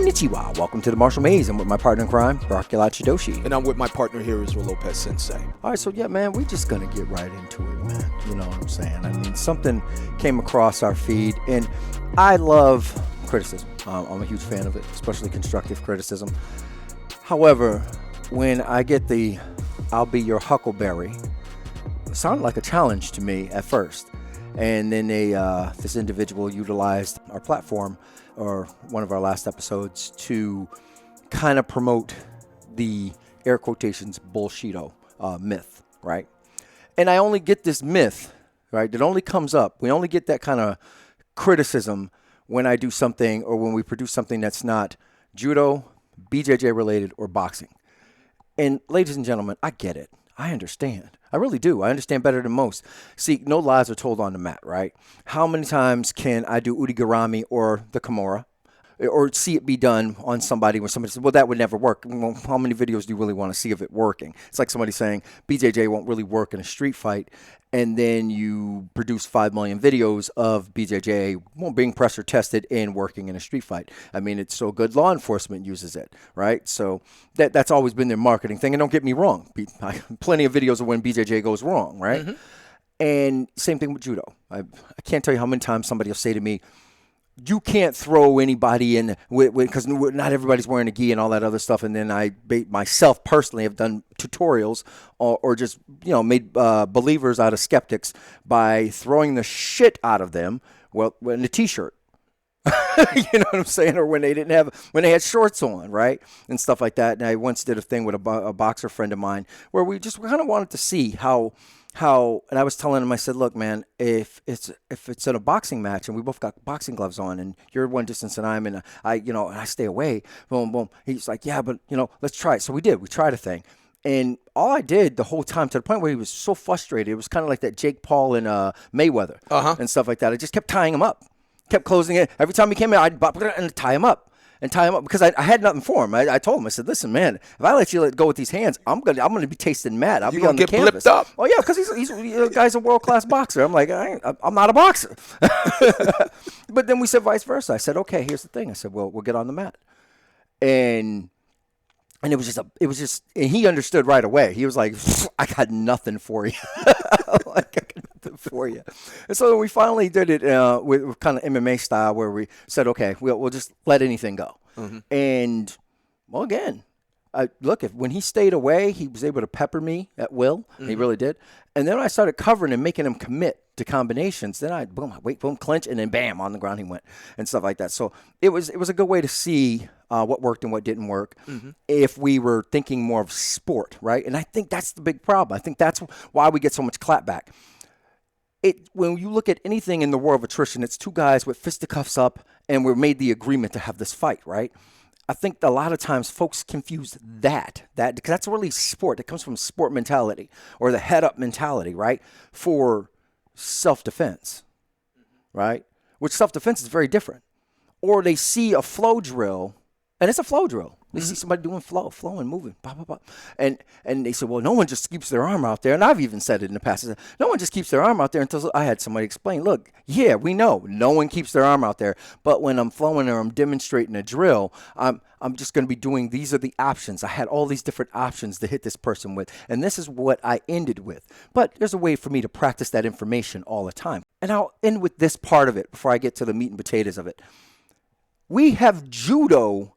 Konnichiwa. Welcome to the Marshall Maze. I'm with my partner in crime, Rockula Chidoshi. And I'm with my partner here, Israel Lopez Sensei. All right, so yeah, man, we're just going to get right into it, man. You know what I'm saying? I mean, something came across our feed, and I love criticism. I'm a huge fan of it, especially constructive criticism. However, when I get the "I'll be your huckleberry," it sounded like a challenge to me at first. And then this individual utilized our platform or one of our last episodes to kind of promote the air quotations Bullshido myth, right? And I only get this myth, right? That only comes up. We only get that kind of criticism when I do something or when we produce something that's not judo, BJJ related, or boxing. And ladies and gentlemen, I get it. I understand. I really do. I understand better than most. See, no lies are told on the mat, right? How many times can I do Udigarami or the Kimura or see it be done on somebody when somebody says, well, that would never work? Well, how many videos do you really want to see of it working? It's like somebody saying BJJ won't really work in a street fight, and then you produce 5 million videos of BJJ being pressure tested and working in a street fight. I mean, it's so good law enforcement uses it, right? So that's always been their marketing thing. And don't get me wrong, plenty of videos of when BJJ goes wrong, right? Mm-hmm. And same thing with judo. I can't tell you how many times somebody will say to me, you can't throw anybody in because not everybody's wearing a gi and all that other stuff. And then I myself personally have done tutorials or just, made believers out of skeptics by throwing the shit out of them. Well, in a t-shirt, you know what I'm saying? Or when they had shorts on, right? And stuff like that. And I once did a thing with a boxer friend of mine where we kind of wanted to see how, and I was telling him, I said, look, man, if it's in a boxing match and we both got boxing gloves on and you're one distance and I'm in, and I stay away, boom, boom. He's like, yeah, but, let's try it. So we did. We tried a thing. And all I did the whole time, to the point where he was so frustrated, it was kind of like that Jake Paul and Mayweather and stuff like that. I just kept tying him up, kept closing it. Every time he came in, I'd tie him up. Because I had nothing for him. I told him, I said, listen, man, if I let you go with these hands, I'm gonna be tasting mad. I'll be on the canvas. Blipped up. Oh yeah, because the guy's a world class boxer. I'm like, I'm not a boxer. But then we said vice versa. I said, okay, here's the thing. I said, well, we'll get on the mat, and it was just, and he understood right away. He was like, I got nothing for you. For you. And so we finally did it with kind of MMA style where we said, okay, we'll just let anything go. Mm-hmm. And, well, again, when he stayed away, he was able to pepper me at will. Mm-hmm. He really did. And then I started covering and making him commit to combinations. Then I clinch, and then bam, on the ground he went and stuff like that. So it was a good way to see what worked and what didn't work if we were thinking more of sport, right? And I think that's the big problem. I think that's why we get so much clapback. When you look at anything in the world of attrition, it's two guys with fisticuffs up, and we made the agreement to have this fight, right? I think a lot of times folks confuse that because that's really sport. It comes from sport mentality or the head up mentality, right? For self-defense, right? Which self-defense is very different. Or they see a flow drill, and it's a flow drill. They see somebody doing flowing, moving, pop, pop, pop. And they said, well, no one just keeps their arm out there. And I've even said it in the past. I said, no one just keeps their arm out there until I had somebody explain, look, yeah, we know no one keeps their arm out there. But when I'm flowing or I'm demonstrating a drill, I'm just going to be doing, these are the options. I had all these different options to hit this person with. And this is what I ended with. But there's a way for me to practice that information all the time. And I'll end with this part of it before I get to the meat and potatoes of it. We have judo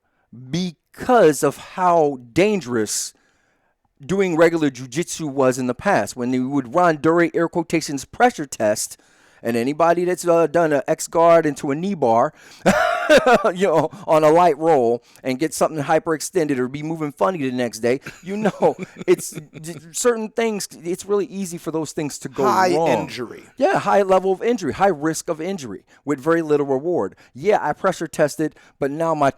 because of how dangerous doing regular jiu-jitsu was in the past. When they would run during air quotations pressure test, and anybody that's done an X guard into a knee bar, on a light roll and get something hyperextended or be moving funny the next day, it's certain things. It's really easy for those things to go wrong. High injury. Yeah, high level of injury, high risk of injury with very little reward. Yeah, I pressure tested, but now my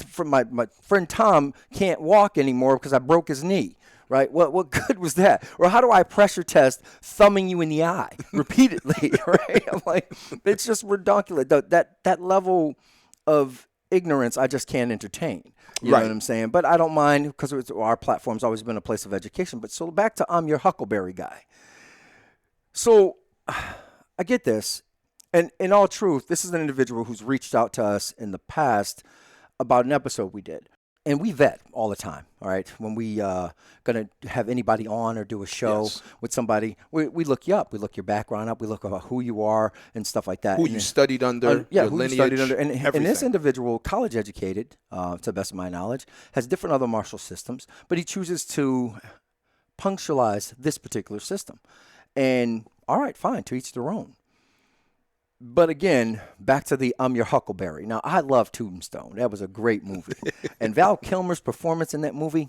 friend Tom can't walk anymore because I broke his knee. Right? What good was that? Or how do I pressure test thumbing you in the eye repeatedly? Right? I'm like, it's just ridiculous. That level of ignorance I just can't entertain. You know what I'm saying? But I don't mind because our platform's always been a place of education. But so back to I'm your huckleberry guy. So I get this. And in all truth, this is an individual who's reached out to us in the past about an episode we did. And we vet all the time, all right? When we going to have anybody on or do a show Yes. with somebody, we look you up. We look your background up. We look about who you are and stuff like that. Who And you then- studied under, yeah, your who you lineage, studied under. And this everything. individual, college educated, to the best of my knowledge, has different other martial systems, but he chooses to punctualize this particular system. And all right, fine, to each their own. But again, back to the I'm Your Huckleberry. Now, I love Tombstone. That was a great movie. And Val Kilmer's performance in that movie,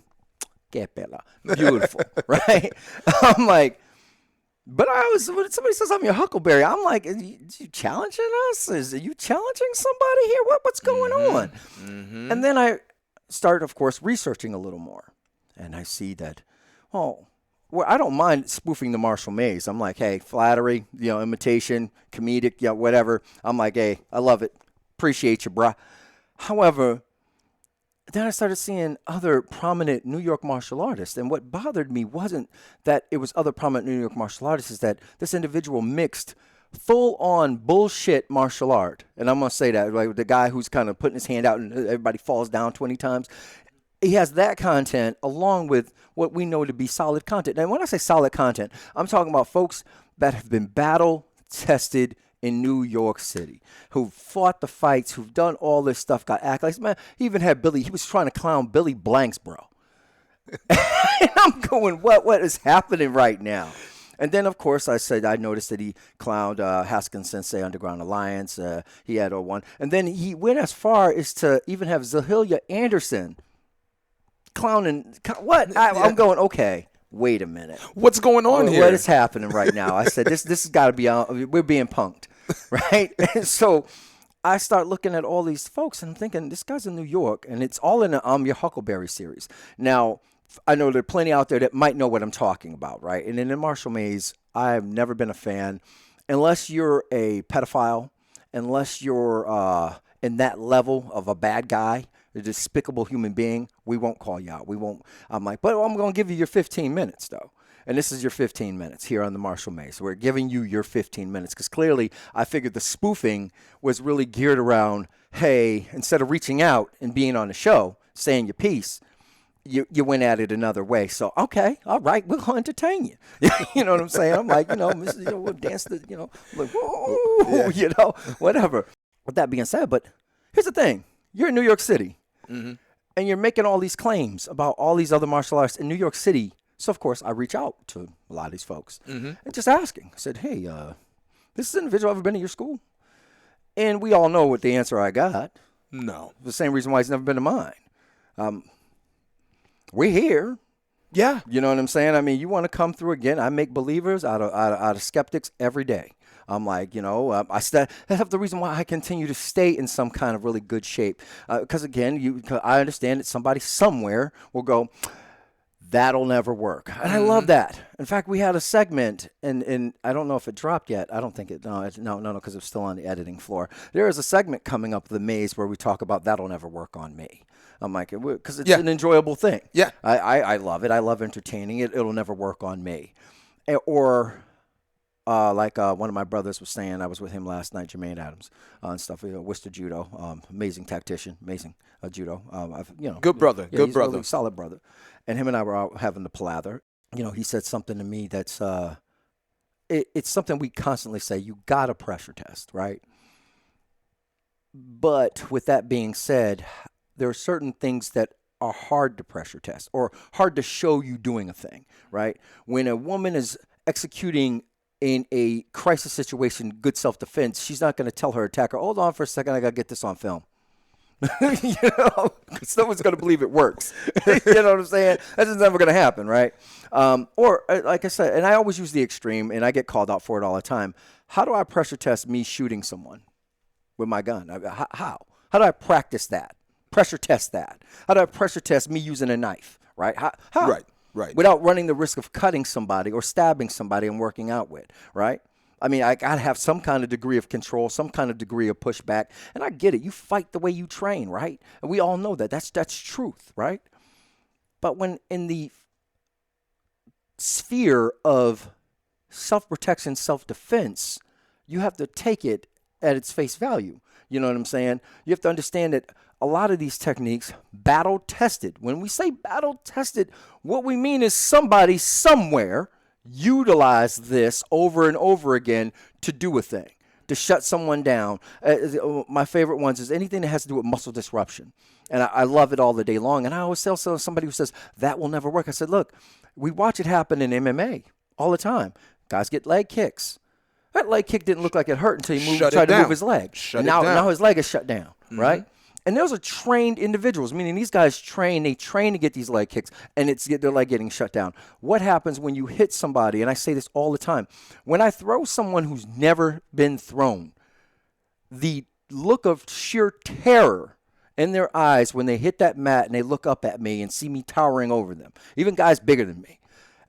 que bella. Beautiful, right? I'm like, but when somebody says I'm your Huckleberry, I'm like, are you challenging us? Are you challenging somebody here? What's going on? Mm-hmm. And then I start, of course, researching a little more. And I see that, well, I don't mind spoofing the Marshall Maze. I'm like, hey, flattery, imitation, comedic, whatever. I'm like, hey, I love it. Appreciate you, brah. However, then I started seeing other prominent New York martial artists. And what bothered me wasn't that it was other prominent New York martial artists, is that this individual mixed full-on bullshit martial art. And I'm going to say that, like the guy who's kind of putting his hand out and everybody falls down 20 times. He has that content along with what we know to be solid content. And when I say solid content, I'm talking about folks that have been battle-tested in New York City, who've fought the fights, who've done all this stuff, got accolades. Man, he even had he was trying to clown Billy Blanks, bro. And I'm going, what is happening right now? And then, of course, I noticed that he clowned Haskins Sensei Underground Alliance. He had one. And then he went as far as to even have Zahilia Anderson clowning. What? I'm going, okay, wait a minute. What's going on here? What is happening right now? I said, this has got to be, we're being punked, right? And so I start looking at all these folks and I'm thinking, this guy's in New York, and it's all in the I'm Your Huckleberry series. Now, I know there are plenty out there that might know what I'm talking about, right? And in the Marshall Maze, I've never been a fan. Unless you're a pedophile, unless you're in that level of a bad guy, a despicable human being, we won't call you out. We won't. I'm like, but I'm going to give you your 15 minutes, though. And this is your 15 minutes here on the Marshall Maze. We're giving you your 15 minutes because clearly I figured the spoofing was really geared around, hey, instead of reaching out and being on the show, saying your piece, you went at it another way. So, okay, all right, we'll entertain you. You know what I'm saying? I'm like, we'll dance the, like, whoa, whatever. With that being said, but here's the thing. You're in New York City. Mm-hmm. And you're making all these claims about all these other martial arts in New York City. So, of course, I reach out to a lot of these folks and just asking. I said, hey, this is an individual ever been to your school? And we all know what the answer I got. No. The same reason why he's never been to mine. We're here. Yeah. You know what I'm saying? I mean, you want to come through again. I make believers out of skeptics every day. I'm like, that's the reason why I continue to stay in some kind of really good shape. Because, again, I understand that somebody somewhere will go, that'll never work. And I love that. In fact, we had a segment, and I don't know if it dropped yet. I don't think it, no, because it's still on the editing floor. There is a segment coming up, The Maze, where we talk about that'll never work on me. I'm like, because it's an enjoyable thing. Yeah. I love it. I love entertaining it. It'll never work on me. Or... like one of my brothers was saying, I was with him last night, Jermaine Adams, and stuff. Worcester Judo, amazing tactician, amazing judo. Good brother, yeah, good he's brother, a really solid brother. And him and I were out having the plather. He said something to me that's it's something we constantly say. You got to pressure test, right? But with that being said, there are certain things that are hard to pressure test or hard to show you doing a thing, right? When a woman is executing in a crisis situation, good self-defense, she's not going to tell her attacker, hold on for a second, I got to get this on film. Because no one's going to believe it works. You know what I'm saying? That's just never going to happen, right? Or, like I said, and I always use the extreme, and I get called out for it all the time. How do I pressure test me shooting someone with my gun? How? How do I practice that? Pressure test that? How do I pressure test me using a knife, right? How? Right. Without running the risk of cutting somebody or stabbing somebody I'm working out with, right? I mean, I got to have some kind of degree of control, some kind of degree of pushback. And I get it. You fight the way you train, right? And we all know that. That's truth, right? But when in the sphere of self-protection, self-defense, you have to take it at its face value. You know what I'm saying? You have to understand that a lot of these techniques battle tested. When we say battle tested, what we mean is somebody somewhere utilized this over and over again to do a thing, to shut someone down. My favorite ones is anything that has to do with muscle disruption. And I love it all the day long. And I always tell somebody who says, that will never work. I said, look, we watch it happen in MMA all the time. Guys get leg kicks. That leg kick didn't look like it hurt until he tried to move his leg. Now his leg is shut down, right? And those are trained individuals, meaning these guys they train to get these leg kicks, and it's their leg getting shut down. What happens when you hit somebody, and I say this all the time, when I throw someone who's never been thrown, the look of sheer terror in their eyes when they hit that mat and they look up at me and see me towering over them, even guys bigger than me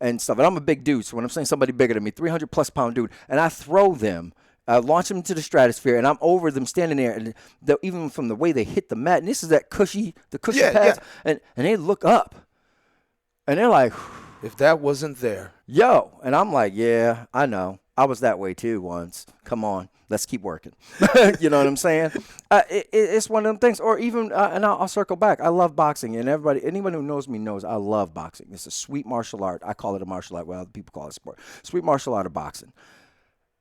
and stuff. And I'm a big dude, so when I'm saying somebody bigger than me, 300-plus pound dude, and I throw them, launch them into the stratosphere, and I'm over them standing there, and even from the way they hit the mat, and this is the cushy pads, and they look up, and they're like, if that wasn't there. Yo, and I'm like, yeah, I know. I was that way too once. Come on, let's keep working. You know what I'm saying? It's one of them things. Or even, and I'll circle back. I love boxing, and anyone who knows me knows I love boxing. It's a sweet martial art. I call it a martial art. Well, other people call it sport. Sweet martial art of boxing.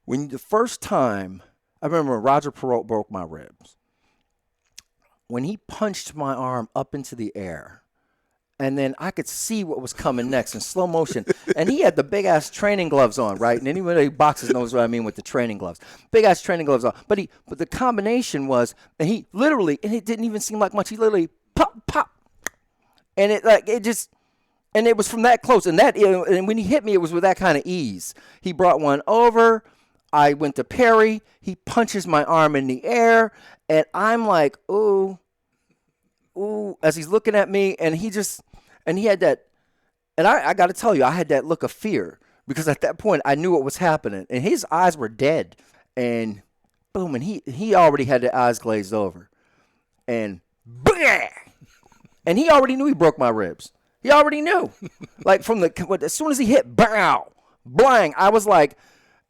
When the first time, I remember Roger Perot broke my ribs. When he punched my arm up into the air, and then I could see what was coming next in slow motion. And he had the big-ass training gloves on, right? And anyone who boxes knows what I mean with the training gloves. Big-ass training gloves on. But the combination was, and he literally, and it didn't even seem like much, he literally pop. And and it was from that close. And and when he hit me, it was with that kind of ease. He brought one over. I went to parry. He punches my arm in the air. And I'm like, ooh, as he's looking at me, and he had that, and I got to tell you, I had that look of fear, because at that point I knew what was happening, and his eyes were dead, and boom, and he already had the eyes glazed over, and bang, and he already knew he broke my ribs. He already knew, like as soon as he hit, bang, I was like,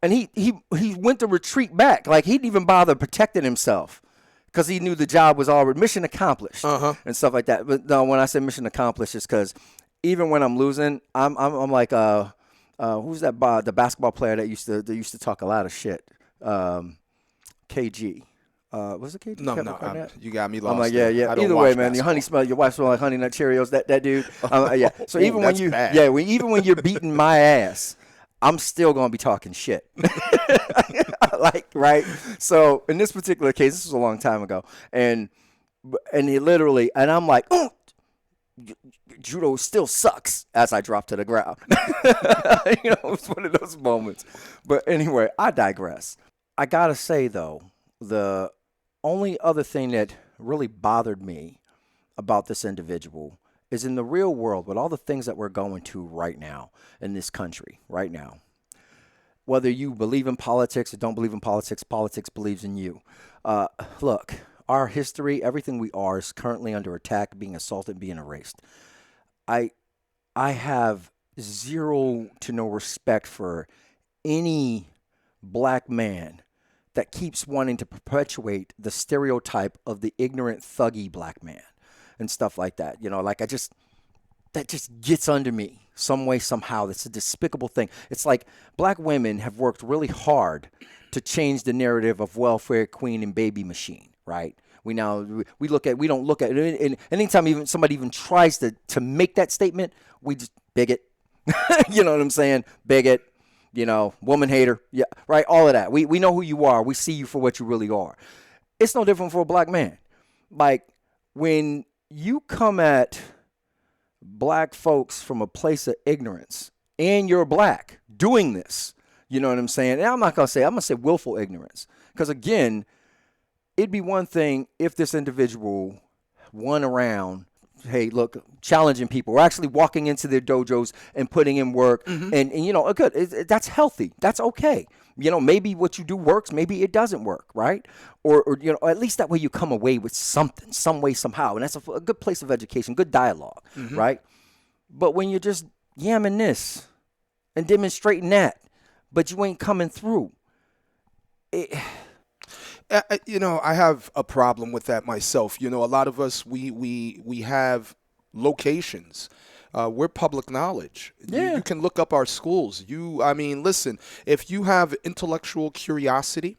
and he went to retreat back, like he didn't even bother protecting himself. Because he knew the job was already mission accomplished and stuff like that. But no, when I say mission accomplished, it's because even when I'm losing, I'm like who's that? The basketball player that used to talk a lot of shit. KG. Was it KG? No, you got me lost. I'm like, yeah. Either way, man, your wife smell like Honey Nut Cheerios. That dude. Yeah. So even when when you're beating my ass, I'm still going to be talking shit. Right? So in this particular case, this was a long time ago. And he literally, and I'm like, oh, judo still sucks as I drop to the ground. It's one of those moments. But anyway, I digress. I got to say, though, the only other thing that really bothered me about this individual is in the real world, with all the things that we're going to right now in this country, right now, whether you believe in politics or don't believe in politics, politics believes in you. Look, our history, everything we are is currently under attack, being assaulted, being erased. I have zero to no respect for any black man that keeps wanting to perpetuate the stereotype of the ignorant, thuggy black man and stuff like that. That just gets under me some way, somehow. That's a despicable thing. It's like black women have worked really hard to change the narrative of welfare queen and baby machine, right? We don't look at it, and anytime even somebody even tries to make that statement, we just bigot. You know what I'm saying? Bigot, woman hater. Yeah, right, all of that. We know who you are. We see you for what you really are. It's no different for a black man. Like, when you come at black folks from a place of ignorance, and you're black doing this, you know what I'm saying? And I'm going to say willful ignorance. Because again, it'd be one thing if this individual went around, hey, look, challenging people, or actually walking into their dojos and putting in work, and good. That's healthy. That's okay. Maybe what you do works, maybe it doesn't work, right? Or at least that way you come away with something, some way, somehow. And that's a good place of education, good dialogue, right? But when you're just yamming this and demonstrating that, but you ain't coming through, I have a problem with that myself. A lot of us we have locations. We're public knowledge. Yeah. You can look up our schools. Listen, if you have intellectual curiosity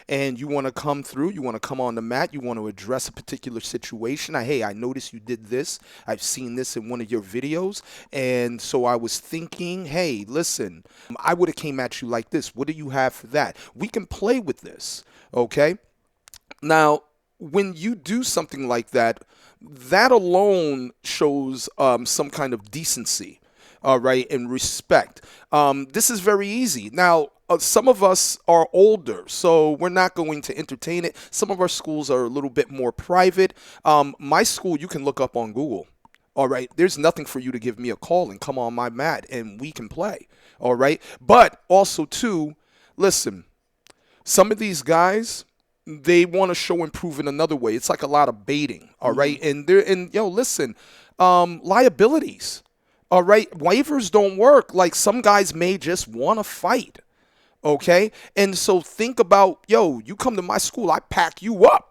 and you want to come through, you want to come on the mat, you want to address a particular situation. Hey, I noticed you did this. I've seen this in one of your videos. And so I was thinking, hey, listen, I would have came at you like this. What do you have for that? We can play with this. Okay. Now, when you do something like that, that alone shows some kind of decency, all right, and respect. This is very easy. Now, some of us are older, so we're not going to entertain it. Some of our schools are a little bit more private. My school, you can look up on Google. All right, there's nothing for you to give me a call and come on my mat and we can play. All right, but also too, listen, some of these guys, they want to show and prove in another way. It's like a lot of baiting, all right? Listen, liabilities, all right? Waivers don't work. Like, some guys may just want to fight, okay? And so think about, you come to my school, I pack you up.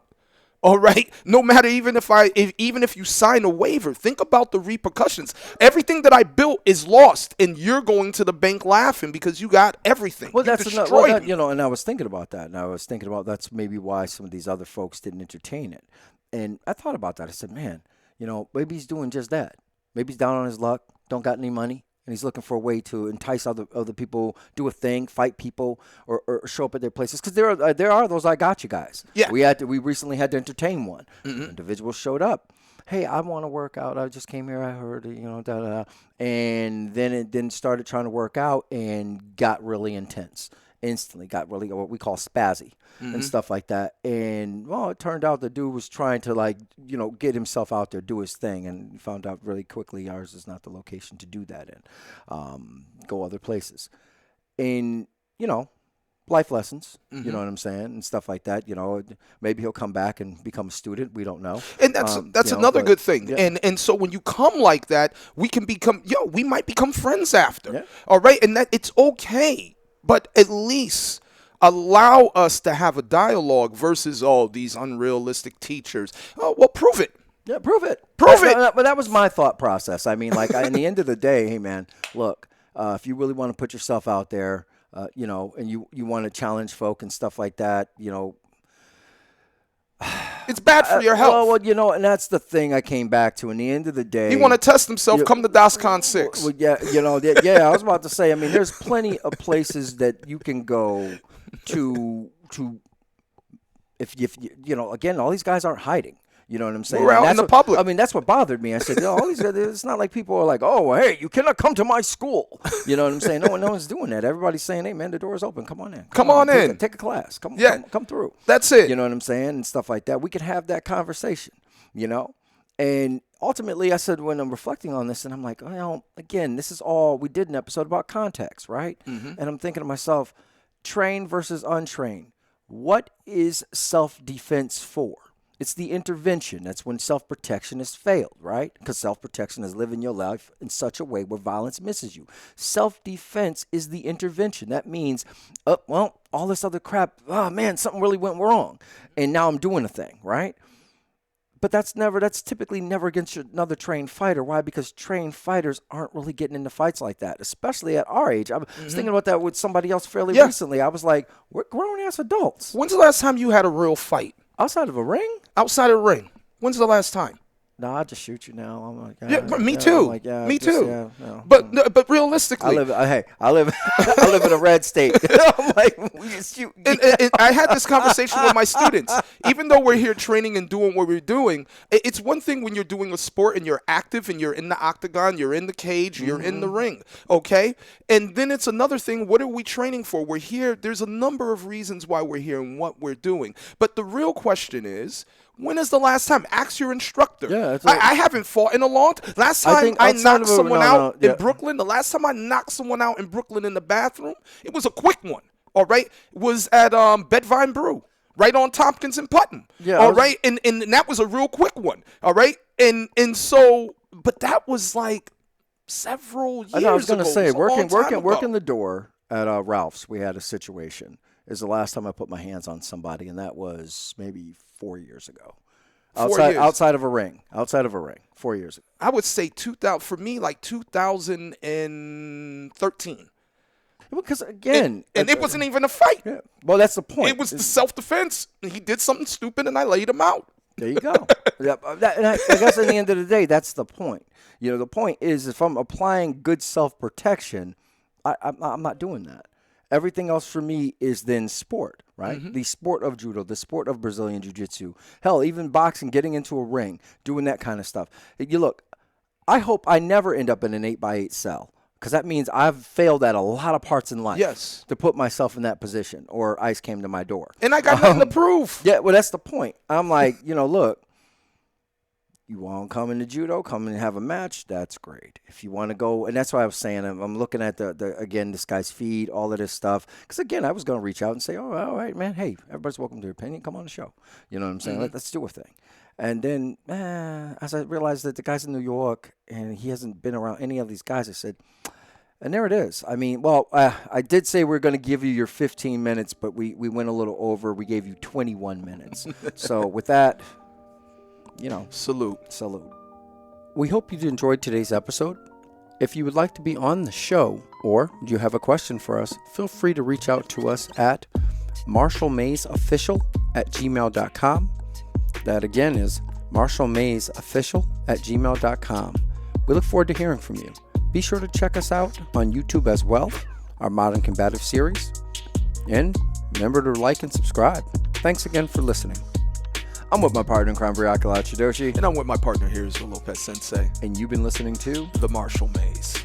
All right. No matter even if you sign a waiver, think about the repercussions. Everything that I built is lost, and you're going to the bank laughing because you got everything. Well, you destroyed me. And I was thinking about that, and I was thinking about that's maybe why some of these other folks didn't entertain it. And I thought about that. I said, man, maybe he's doing just that. Maybe he's down on his luck, don't got any money, and he's looking for a way to entice other people, do a thing, fight people, or show up at their places. Because there are those I got you guys. Yeah. We recently had to entertain one. Mm-hmm. Individual showed up. Hey, I want to work out. I just came here. I heard, and then it then started trying to work out and got really intense. Instantly got really what we call spazzy and stuff like that. And it turned out the dude was trying to get himself out there, do his thing, and found out really quickly ours is not the location to do that in. Go other places. And life lessons, you know what I'm saying, and stuff like that. Maybe he'll come back and become a student. We don't know. And that's another good thing. Yeah. And so when you come like that, we might become friends after. Yeah. All right, and that it's okay. But at least allow us to have a dialogue versus these unrealistic teachers. Oh, well, prove it. Yeah, prove it. Prove it. But that was my thought process. I mean, in the end of the day, hey, man, look, if you really want to put yourself out there, and you want to challenge folk and stuff like that, it's bad for your health. Well, and that's the thing I came back to. In the end of the day, you want to test himself, come to DOSCON 6. Well, yeah, I was about to say, I mean, there's plenty of places that you can go to if again, all these guys aren't hiding. You know what I'm saying? We're out in the public. I mean, that's what bothered me. I said, all these guys, it's not like people are like, oh, hey, you cannot come to my school. You know what I'm saying? No one's doing that. Everybody's saying, hey, man, the door's open. Come on in. Come on in. Take a class. Come through. That's it. You know what I'm saying? And stuff like that. We could have that conversation, And ultimately, I said, when I'm reflecting on this, and I'm like, again, this is all, we did an episode about context, right? Mm-hmm. And I'm thinking to myself, trained versus untrained. What is self-defense for? It's the intervention. That's when self-protection has failed, right? Because self-protection is living your life in such a way where violence misses you. Self-defense is the intervention. That means, all this other crap, man, something really went wrong. And now I'm doing a thing, right? But that's typically never against another trained fighter. Why? Because trained fighters aren't really getting into fights like that, especially at our age. I was thinking about that with somebody else fairly recently. I was like, we're grown-ass adults. When's the last time you had a real fight? Outside of a ring? Outside of a ring. When's the last time? No, I just shoot you now. I'm like, me too. Like, me too. But realistically, I live in a red state. I'm like, we just shoot. And I had this conversation with my students. Even though we're here training and doing what we're doing, it's one thing when you're doing a sport and you're active and you're in the octagon, you're in the cage, you're in the ring, okay? And then it's another thing. What are we training for? We're here. There's a number of reasons why we're here and what we're doing. But the real question is, when is the last time? Ask your instructor. Yeah, I haven't fought in a long time. Last time I knocked someone out in Brooklyn, the last time I knocked someone out in Brooklyn in the bathroom, it was a quick one, all right? It was at Bedvine Brew, right on Tompkins and Putnam, all right? And that was a real quick one, all right? And so, but that was like several years ago. I was going to say, working the door at Ralph's, we had a situation. is the last time I put my hands on somebody, and that was maybe 4 years ago. 4 years. Outside of a ring. 4 years ago. I would say 2000 for me, like 2013. Because again, and it wasn't even a fight. Yeah. Well, that's the point. It was the self-defense. He did something stupid, and I laid him out. There you go. And I guess at the end of the day, that's the point. The point is, if I'm applying good self-protection, I'm not doing that. Everything else for me is then sport, right? Mm-hmm. The sport of judo, the sport of Brazilian jiu-jitsu. Hell, even boxing, getting into a ring, doing that kind of stuff. Look, I hope I never end up in an 8x8 cell, because that means I've failed at a lot of parts in life. Yes. To put myself in that position, or ICE came to my door. And I got nothing to prove. Yeah, well, that's the point. I'm like, look, you want to come into judo, come and have a match, that's great. If you want to go, and that's why I was saying, I'm looking at this guy's feed, all of this stuff. Because, again, I was going to reach out and say, oh, all right, man, hey, everybody's welcome to your opinion. Come on the show. You know what I'm saying? Mm-hmm. Let's do a thing. And then as I realized that the guy's in New York and he hasn't been around any of these guys, I said, and there it is. I mean, well, I did say we're going to give you your 15 minutes, but we went a little over. We gave you 21 minutes. So with that, Salute. We hope you enjoyed today's episode. If you would like to be on the show, or you have a question for us, feel free to reach out to us at marshallmaysofficial@gmail.com. That again is marshallmaysofficial@gmail.com. We look forward to hearing from you. Be sure to check us out on YouTube as well, our Modern Combative series. And remember to like and subscribe. Thanks again for listening. I'm with my partner in crime, Briac Chidoshi. And I'm with my partner here, Israel Lopez Sensei. And you've been listening to The Marshall Mays.